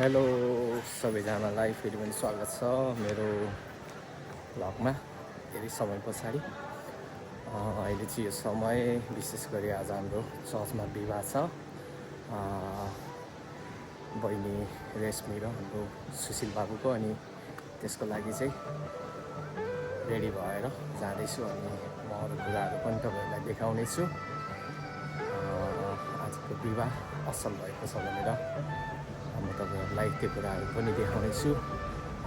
Hello सबैजनालाई फेरि पनि स्वागत छ मेरो भ्लगमा धेरै समय पछाडि। अहिले चाहिँ यो समय विशेष गरी आज हाम्रो चर्चमा विवाह छ। बहिनी रेशमी र हाम्रो सुशील बाबुको, अनि त्यसको लागि चाहिँ रेडी भएर जाँदैछु अनि म अरू कुराहरू पनि तपाईँहरूलाई देखाउनेछु। आजको विवाह असल भएको छ भनेर म तपाईँहरूलाई त्यो कुराहरू पनि देखाउनेछु।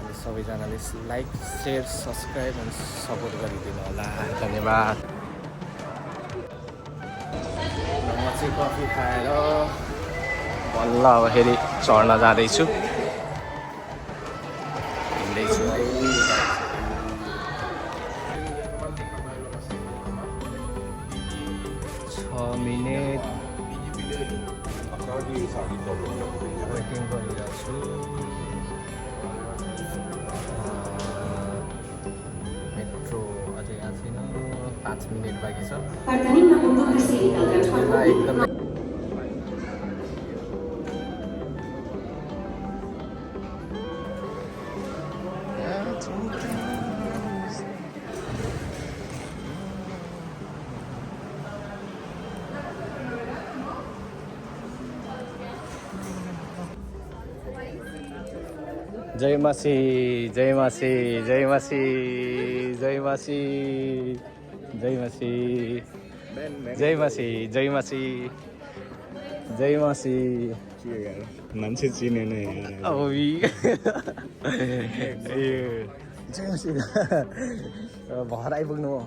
अनि सबैजनाले लाइक, सेयर, सब्सक्राइब अनि सपोर्ट गरिदिनु होला। धन्यवाद। म चाहिँ कफी खाएर बल्ल अब फेरि चढ्न जाँदैछु। हिँड्दैछु है। 6 मिनट वेटिङ गरिरहेको छु। मेट्रो अझै यहाँ छैन, 5 मिनट बाँकी छ। एकदमै जय मासी, जय मासी, जय मासी, जय मासी, जय मासी, जय मासी, जय मासी, जय मासी। मान्छे चिने नै जय मासी। भर आइपुग्नु हो।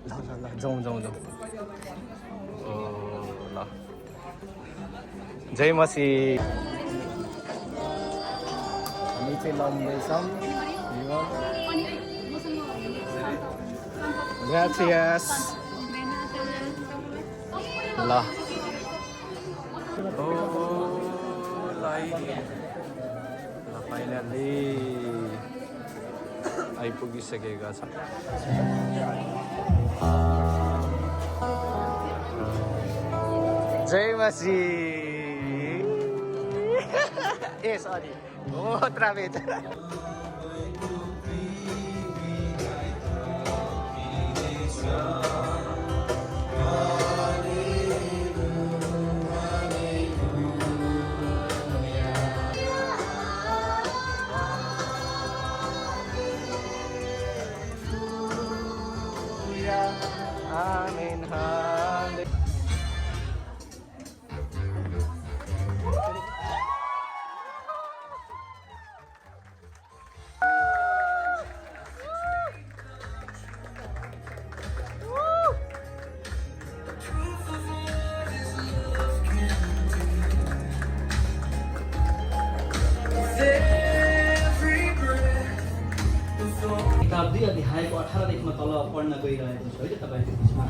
ल ल ल जाउँ जाउँ जाउँ। ओ ल, जय मासी। हामी चाहिँ लम्दैछौँ। ग्रासियस। ल ओ ल फाइनली आइपुगिसकेका छ। जय मासी। ए सरी, outra vez. Amin. किताब 2 अध्यायको 18 देखि तल पढ्न गइरहेको छु है तपाईहरुको बिचमा।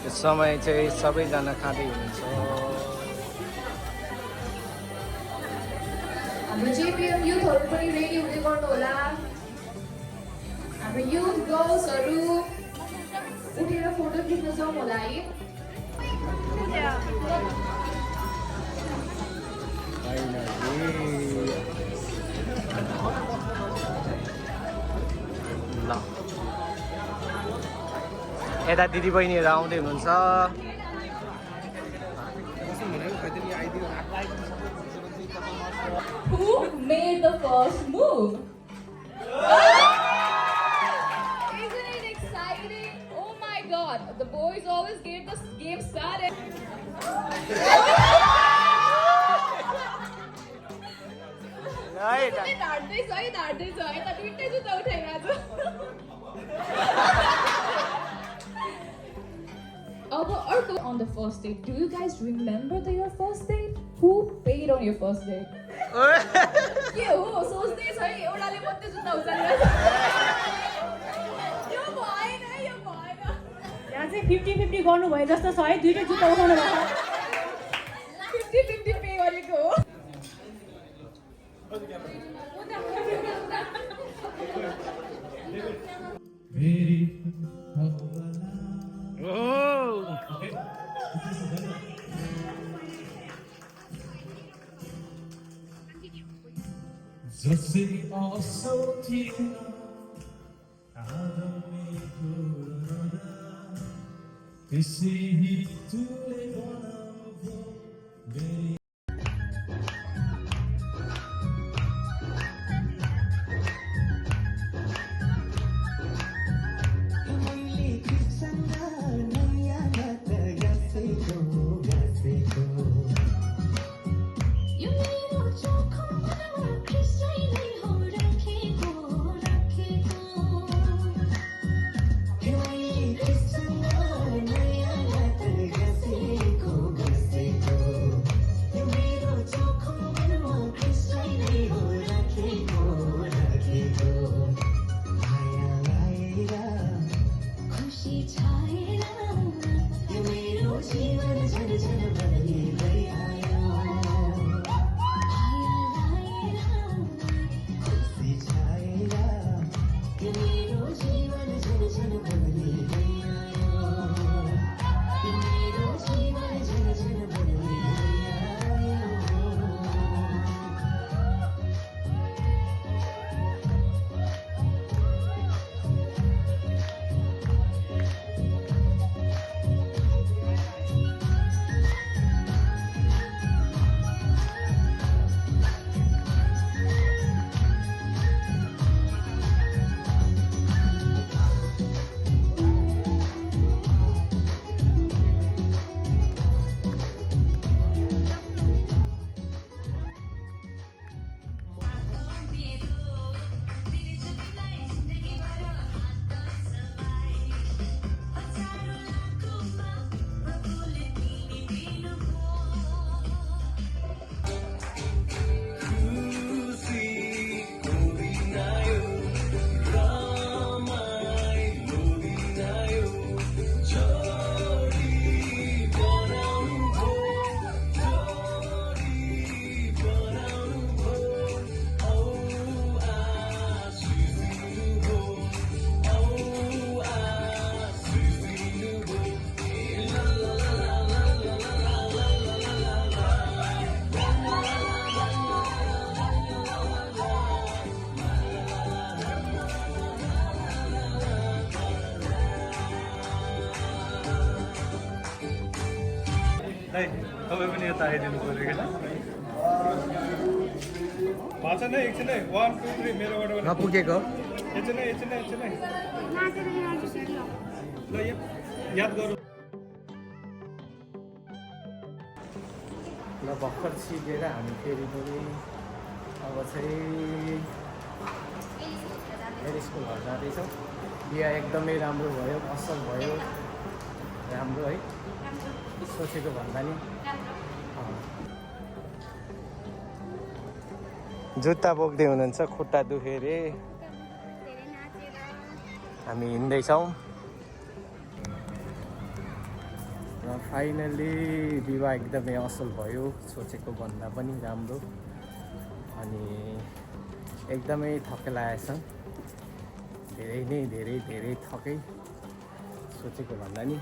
यस समय चाहिँ सबैजना खाँदै हुनुहुन्छ। हाम्रो जेपीएम युथहरु पनि रेडी हुँदै गर्नु होला। हाम्रो युथ गर्ल्सहरु उठेर फोटो खिच्न जाउँ होला है। ल यता दिदी बहिनीहरू आउँदै हुनुहुन्छ। Who made the first move? Isn't it exciting? Oh my god, the boys always get the game started. On the first date, do you guys remember your first date? Who paid on your first date? के हो सोच्दै छ है एउटाले मात्रै जुत्ता उचालेर यो भएन यो भएन यहाँ चाहिँ 50-50 गर्नुभयो जस्तो छ है दुईटै जुत्ता उठाउनु भएको 50-50 पे गरेको हो जसै असो थिएन आदमी कुरा त्यसै तुले बनाउँथ्यो मेरी तपाईँ पनि यता आइदिनु पऱ्यो क्या भाषा नै एकछिन है 1 2 3 मेरोबाट नपुगेको एकछिन ल याद गरौँ ल भर्खर सिकेर हामी फेरि पनि अब चाहिँ मेरो स्कुलहरू जाँदैछौँ बिहा एकदमै राम्रो भयो असल भयो राम्रो है सोचेको भन्दा नि जुत्ता बोक्दै हुनुहुन्छ खुट्टा दुख्यो अरे हामी हिँड्दैछौँ र फाइनल्ली विवाह एकदमै असल भयो सोचेको भन्दा पनि राम्रो अनि एकदमै थकै लागेछ धेरै थकै सोचेको भन्दा नि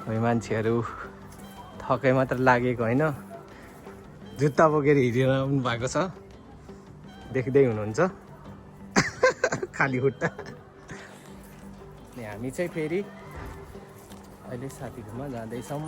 खोइ मान्छेहरू थकै मात्र लागेको होइन जुत्ता बोकेर हिँडिरहनु भएको छ देख्दै हुनुहुन्छ खाली खुट्टा हामी चाहिँ फेरि अहिले साथीकोमा जाँदैछौँ